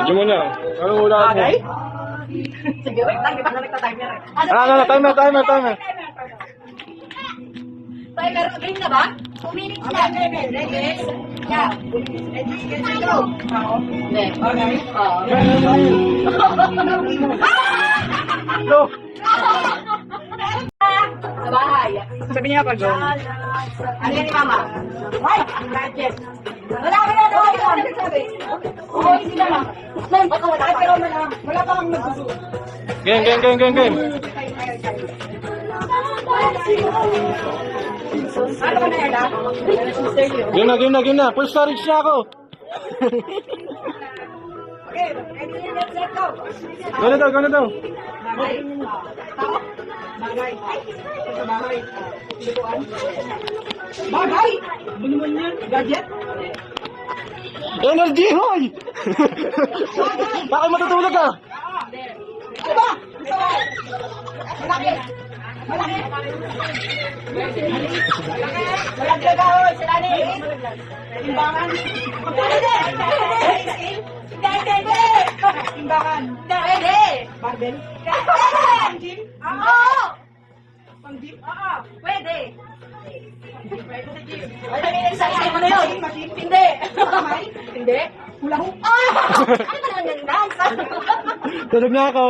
Video mo na. Ano ulan mo? Bagay? Sige, wait lang. Di ba ka nagta-timer eh? Timer. Timer. Game na ba? 2 minutes lang. Ready? Yeah. Ready, go. Hindi. Okay. Go! Sa bahay. Sabi niya pag doon. Ano yan ni Mama? Ay! Gadget. Wala ka na daw. Wala ka na sabi. Oo, sila lang. Baka wala ka pero wala pa kang nagsusunod. Game. Ano ka na yan ha? Game na. Full storage na ako. Okay, ready, let's go. Gano'n daw. Bagay. Tao? Bagay. Sa bagay. Lutuan. Bagay! Ano naman yan? Gadget? Energy, hoy! Bakit matutulog ka? Ano ba? Malaki. Malaki. Malaki ka, hoy. Sila ni. Timbangan. Hindi. Timbangan. Hindi. Barbell. Pang-gym? Oo. Pang-gym? Oo. Pwede. Ay, sa mo na yun. Hindi. Hindi. Hula hoop. Ano ba naman yan? Tulog na ako.